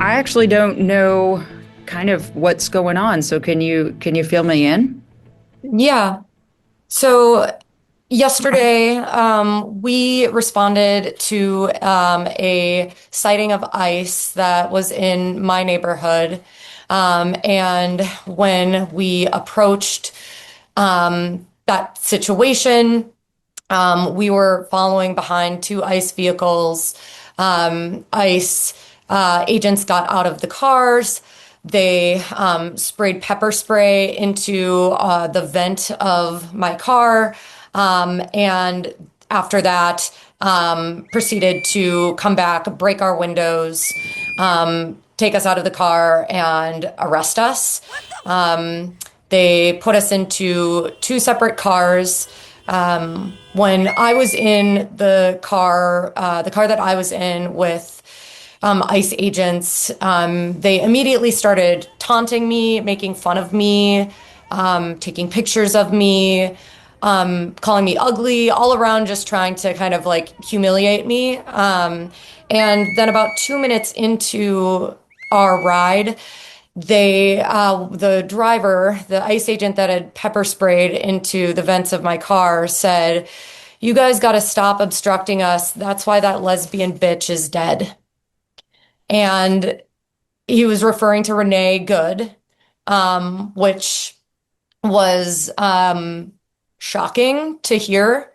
I actually don't know kind of what's going on. So can you fill me in? Yeah. So yesterday, we responded to a sighting of ice that was in my neighborhood. And when we approached that situation, we were following behind two ICE vehicles. ICE agents got out of the cars. They sprayed pepper spray into the vent of my car. And after that, proceeded to come back, break our windows, take us out of the car, and arrest us. They put us into two separate cars. When I was in the car that I was in with ICE agents, they immediately started taunting me, making fun of me, taking pictures of me, calling me ugly, all around just trying to kind of like humiliate me. And then about 2 minutes into our ride, the driver, the ICE agent that had pepper sprayed into the vents of my car said, "You guys got to stop obstructing us. That's why that lesbian bitch is dead." And he was referring to Renee Good, which was shocking to hear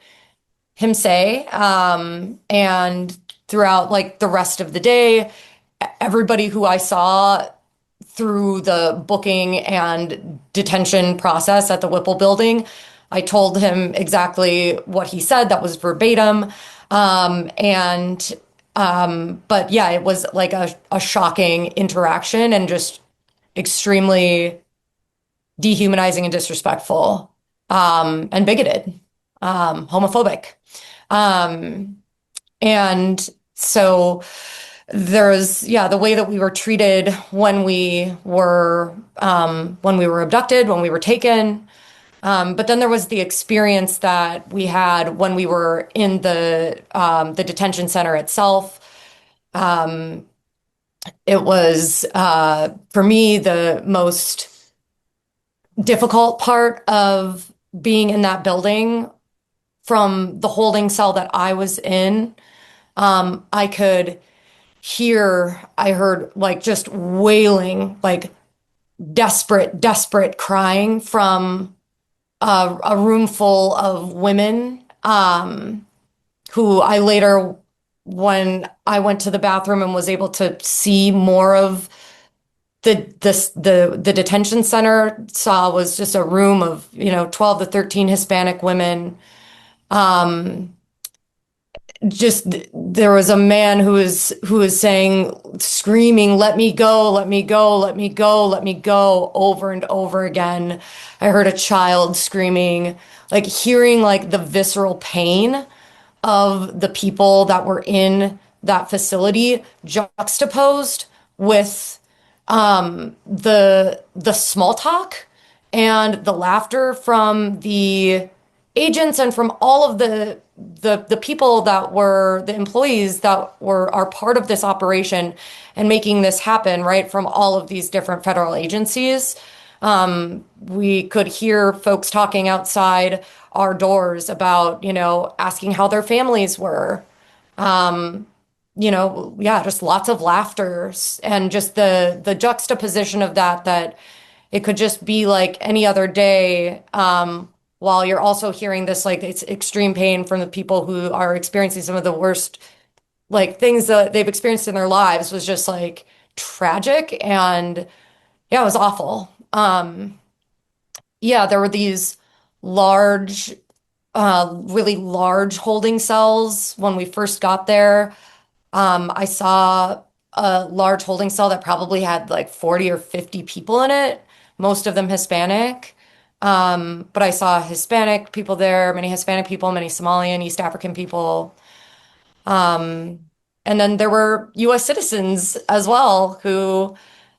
him say. And throughout like the rest of the day, everybody who I saw through the booking and detention process at the Whipple building, I told him exactly what he said. That was verbatim. And but yeah, it was like a shocking interaction and just extremely dehumanizing and disrespectful, and bigoted, homophobic. Um, and so there's, yeah, the way that we were treated when we were abducted, when we were taken. But then there was the experience that we had when we were in the detention center itself. Um, it was, for me, the most difficult part of being in that building from the holding cell that I was in. I could I heard like just wailing, like desperate crying from a room full of women, who I later, when I went to the bathroom and was able to see more of the detention center, saw was just a room of, 12 to 13 Hispanic women. Um, just there was a man who was saying, screaming, "Let me go, let me go, let me go, let me go," over and over again. I heard a child screaming, like hearing like the visceral pain of the people that were in that facility juxtaposed with the small talk and the laughter from the agents and from all of the people that were the employees that are part of this operation and making this happen, right, from all of these different federal agencies. We could hear folks talking outside our doors about, asking how their families were. Yeah, just lots of laughter and just the juxtaposition of that it could just be like any other day, while you're also hearing this like it's extreme pain from the people who are experiencing some of the worst like things that they've experienced in their lives was just like tragic. And yeah, it was awful. Yeah, there were these large, really large holding cells when we first got there. I saw a large holding cell that probably had like 40 or 50 people in it, most of them Hispanic. But I saw Hispanic people there, many Hispanic people, many Somali and East African people. Um, and then there were US citizens as well who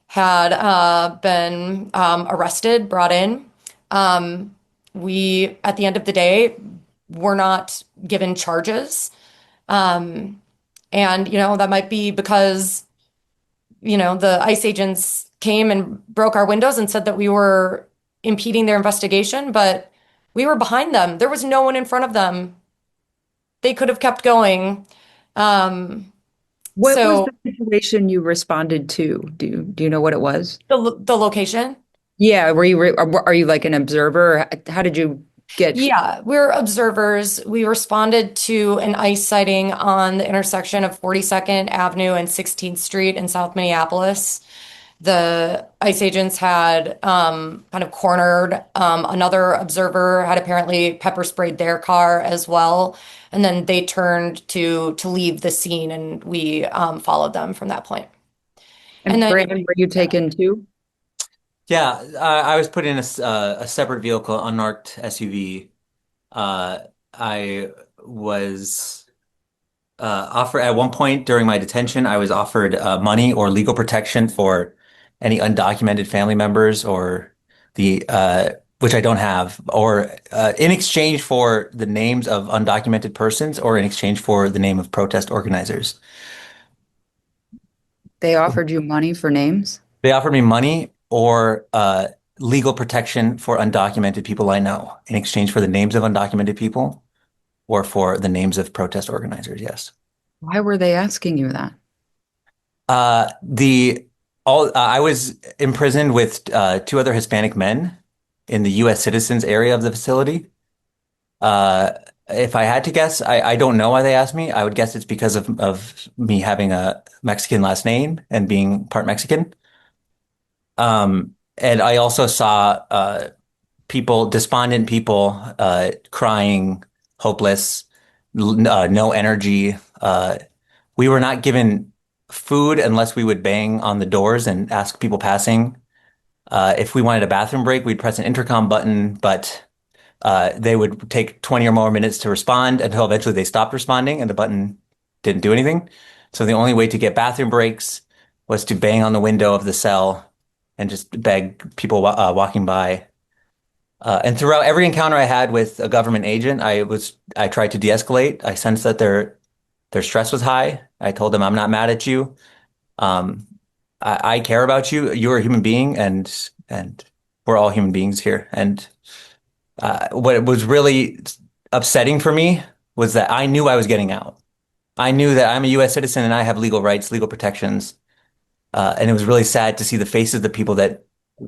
had been arrested, brought in. We, at the end of the day, were not given charges. Um, and, that might be because the ICE agents came and broke our windows and said that we were impeding their investigation, but we were behind them. There was no one in front of them. They could have kept going. Um, What was so the situation you responded to? Do you know what it was? the location. Yeah, are you like an observer? How did you get? Yeah, we're observers. We responded to an ICE sighting on the intersection of 42nd Avenue and 16th Street in South Minneapolis. The ICE agents had kind of cornered another observer, had apparently pepper sprayed their car as well, and then they turned to leave the scene, and we followed them from that point. And And then, Brandon, were you taken too? Yeah, I was put in a separate vehicle, unmarked SUV. I was offered at one point during my detention, I was offered money or legal protection for any undocumented family members or the which I don't have, or in exchange for the names of undocumented persons, or in exchange for the name of protest organizers. They offered you money for names? They offered me money or legal protection for undocumented people I know in exchange for the names of undocumented people or for the names of protest organizers. Yes. Why were they asking you that? The all I was imprisoned with two other Hispanic men in the U.S. citizens area of the facility. Uh, if I had to guess, I don't know why they asked me. I would guess it's because of me having a Mexican last name and being part Mexican. And I also saw despondent people, crying, hopeless, no energy. We were not given food unless we would bang on the doors and ask people passing. If we wanted a bathroom break, we'd press an intercom button, but they would take 20 or more minutes to respond until eventually they stopped responding and the button didn't do anything. So the only way to get bathroom breaks was to bang on the window of the cell and just beg people walking by. And throughout every encounter I had with a government agent, I tried to de-escalate. I sensed that their stress was high. I told them, I'm not mad at you. Um, I care about you. You're a human being, and we're all human beings here. And what was really upsetting for me was that I knew I was getting out. I knew that I'm a U.S. citizen and I have legal rights, legal protections. And it was really sad to see the faces of the people that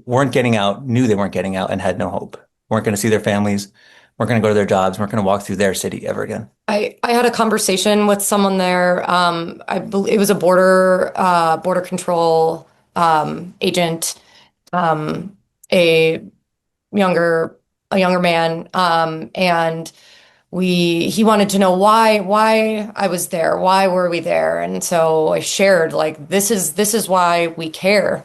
weren't getting out, knew they weren't getting out, and had no hope. Weren't going to see their families, weren't going to go to their jobs, weren't going to walk through their city ever again. I had a conversation with someone there. I believe it was a border control agent, a younger a younger man, and he wanted to know why I was there, why were we there, and so I shared like this is why we care.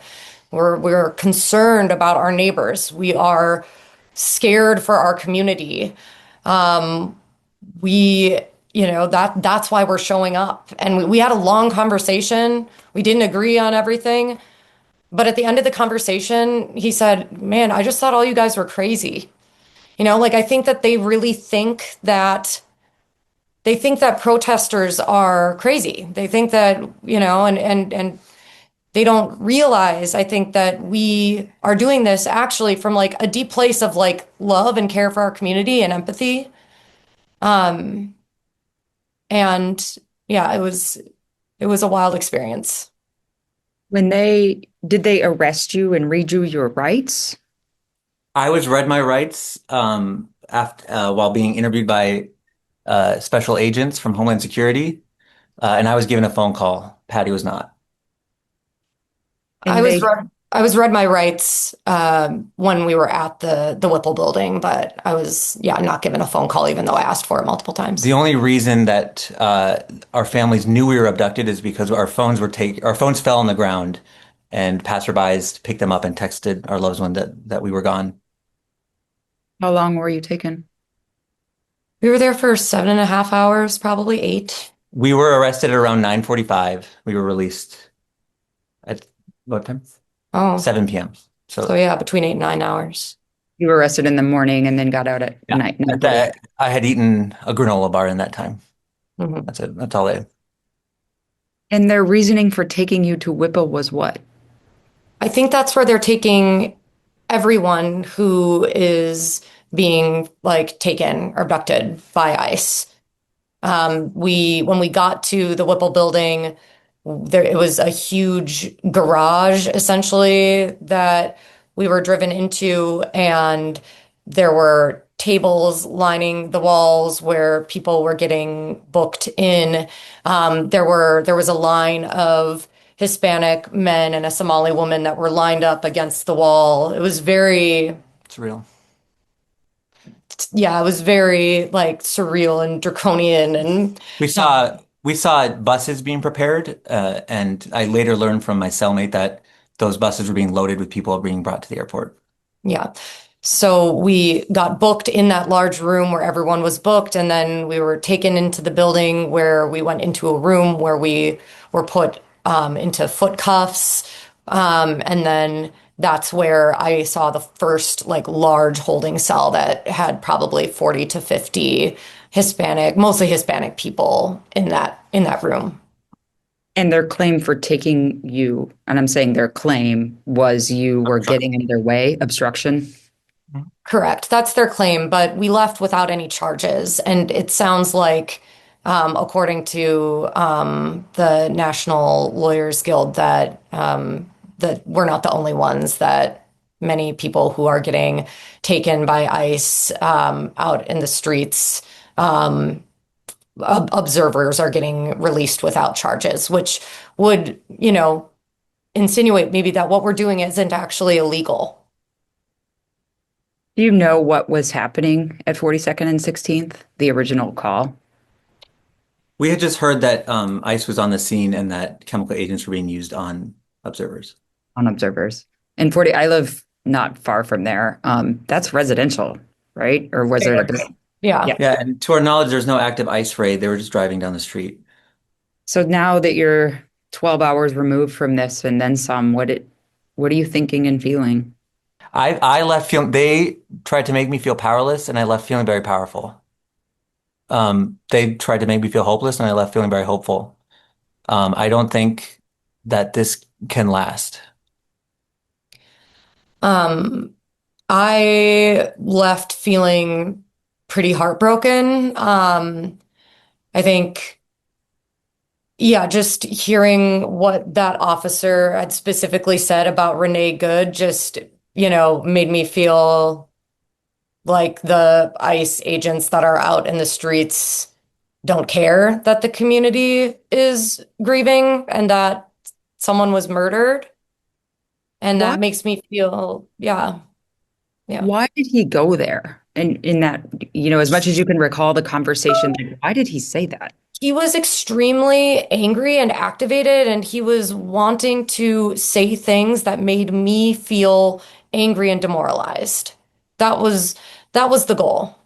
We're concerned about our neighbors. We are scared for our community. We, that's why we're showing up. And we had a long conversation. We didn't agree on everything. But at the end of the conversation, he said, "Man, I just thought all you guys were crazy." Like I think that they think that protesters are crazy. They think that, and they don't realize, I think, that we are doing this actually from like a deep place of like love and care for our community and empathy. And yeah, it was a wild experience. Did they arrest you and read you your rights? I was read my rights after while being interviewed by special agents from Homeland Security, and I was given a phone call. Patty was not. I And was they, read, I was read my rights when we were at the Whipple building, but I was, yeah, not given a phone call even though I asked for it multiple times. The only reason that our families knew we were abducted is because our phones fell on the ground, and passerbys picked them up and texted our loved one that we were gone. how long were you taken? We were there for 7.5 hours, probably 8. We were arrested at around 9:45. We were released at what time? Oh, 7 p.m. so So yeah, between 8 and 9 hours. You were arrested in the morning and then got out at yeah, night. I had eaten a granola bar in that time. Mhm. That's it. That's all I. And their reasoning for taking you to Whipple was what? I think that's where they're taking everyone who is being like taken or abducted by ICE. When we got to the Whipple building, it was a huge garage essentially that we were driven into, and there were tables lining the walls where people were getting booked in. There was a line of Hispanic men and a Somali woman that were lined up against the wall. It was very, It's real. yeah, it was very like surreal and draconian and We saw buses being prepared, and I later learned from my cellmate that those buses were being loaded with people being brought to the airport. yeah. So we got booked in that large room where everyone was booked, and then we were taken into the building where we went into a room where we were put into foot cuffs. And then that's where I saw the first like large holding cell that had probably 40 to 50 Hispanic, mostly Hispanic people in that room. And their claim for taking you, and I'm saying their claim was you were getting in their way, obstruction. Correct. That's their claim, but we left without any charges. And it sounds like, according to the National Lawyers Guild, that we're not the only ones, that many people who are getting taken by ICE out in the streets, observers are getting released without charges, which would, insinuate maybe that what we're doing isn't actually illegal. Do you know what was happening at 42nd and 16th, the original call We had just heard that ICE was on the scene and that chemical agents were being used on observers. on observers? And 40, I live not far from there. That's residential, right? Or was it a business? Yeah. Yeah. Yeah, and to our knowledge, there's no active ICE raid. They were just driving down the street. So now that you're 12 hours removed from this and then some, what are you thinking and feeling? I left feeling, they tried to make me feel powerless, and I left feeling very powerful. They tried to make me feel hopeless, and I left feeling very hopeful. I don't think that this can last. Um, I left feeling pretty heartbroken. I think, yeah, just hearing what that officer had specifically said about Renee Good just, made me feel like the ICE agents that are out in the streets don't care that the community is grieving and that someone was murdered. And Why, that makes me feel, yeah, yeah. why did he go there? And in that, as much as you can recall the conversation, like, why did he say that? He was extremely angry and activated, and he was wanting to say things that made me feel angry and demoralized. That was that was the goal.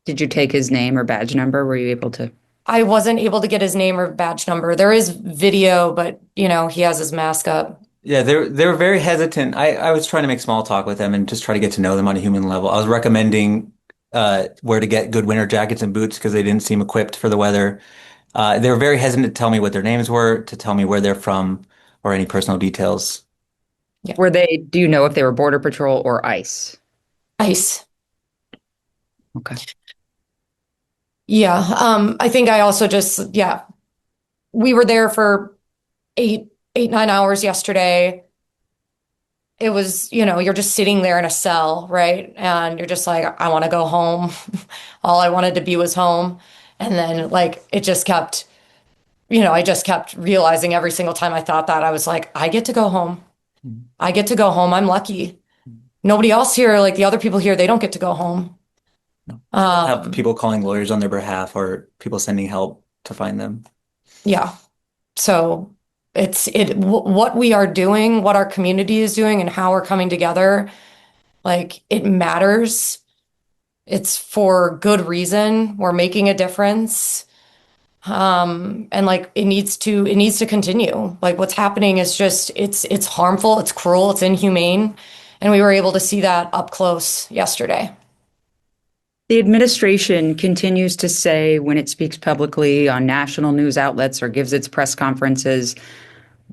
Did you take his name or badge number? Were you able to? I wasn't able to get his name or badge number. There is video, but he has his mask up. Yeah, they were very hesitant. I was trying to make small talk with them and just try to get to know them on a human level. I was recommending where to get good winter jackets and boots because they didn't seem equipped for the weather. They were very hesitant to tell me what their names were, to tell me where they're from, or any personal details. Yeah. Do you know if they were Border Patrol or ICE? ICE. Okay. Yeah. I think I also just, yeah, we were there for 9 hours yesterday. It was, you're just sitting there in a cell, right? And you're just like, I want to go home. All I wanted to be was home. And then like it just kept, I just kept realizing every single time I thought that, I was like, I get to go home. I get to go home. I'm lucky. Nobody else here, like the other people here, they don't get to go home. No. Have people calling lawyers on their behalf or people sending help to find them. Yeah. So what we are doing, what our community is doing, and how we're coming together, like it matters. It's for good reason. We're making a difference. And like it needs to continue. Like what's happening is just it's harmful, it's cruel, it's inhumane, and we were able to see that up close yesterday. The administration continues to say when it speaks publicly on national news outlets or gives its press conferences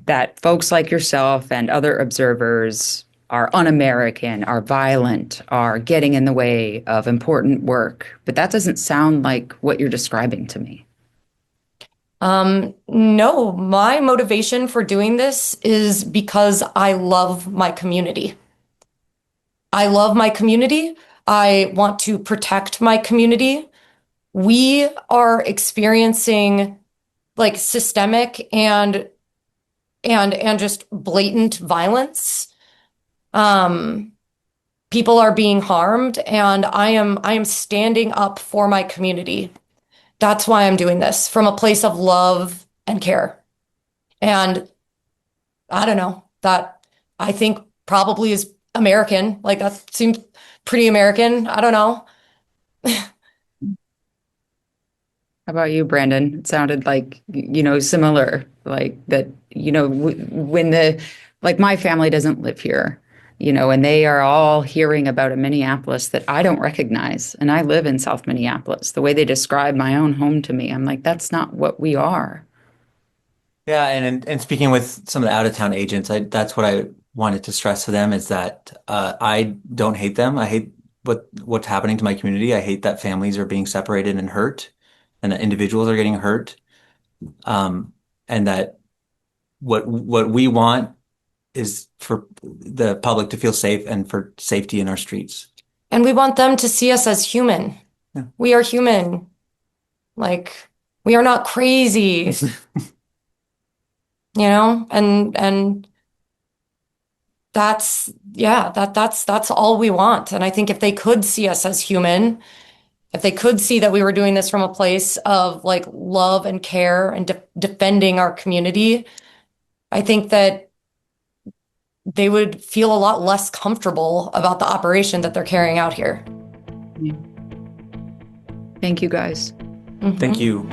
that folks like yourself and other observers are un-American, are violent, are getting in the way of important work. But that doesn't sound like what you're describing to me. No, my motivation for doing this is because I love my community. I love my community. I want to protect my community. We are experiencing like systemic and just blatant violence. People are being harmed, and I am standing up for my community. That's why I'm doing this from a place of love and care. And I don't know, that I think probably is American. Like that seems pretty American. I don't know. How about you, Brandon? It sounded like, similar, like that, like my family doesn't live here, and they are all hearing about a Minneapolis that I don't recognize. And I live in South Minneapolis. The way they describe my own home to me, I'm like, that's not what we are. Yeah, and speaking with some of the out of town agents, that's what I wanted to stress to them is that I don't hate them. I hate what's happening to my community. I hate that families are being separated and hurt, and that individuals are getting hurt, and that what we want is for the public to feel safe and for safety in our streets. And we want them to see us as human. Yeah. We are human. Like we are not crazy. And that's that's all we want. And I think if they could see us as human, if they could see that we were doing this from a place of like love and care and defending our community, I think that they would feel a lot less comfortable about the operation that they're carrying out here. Thank you, guys. Thank you.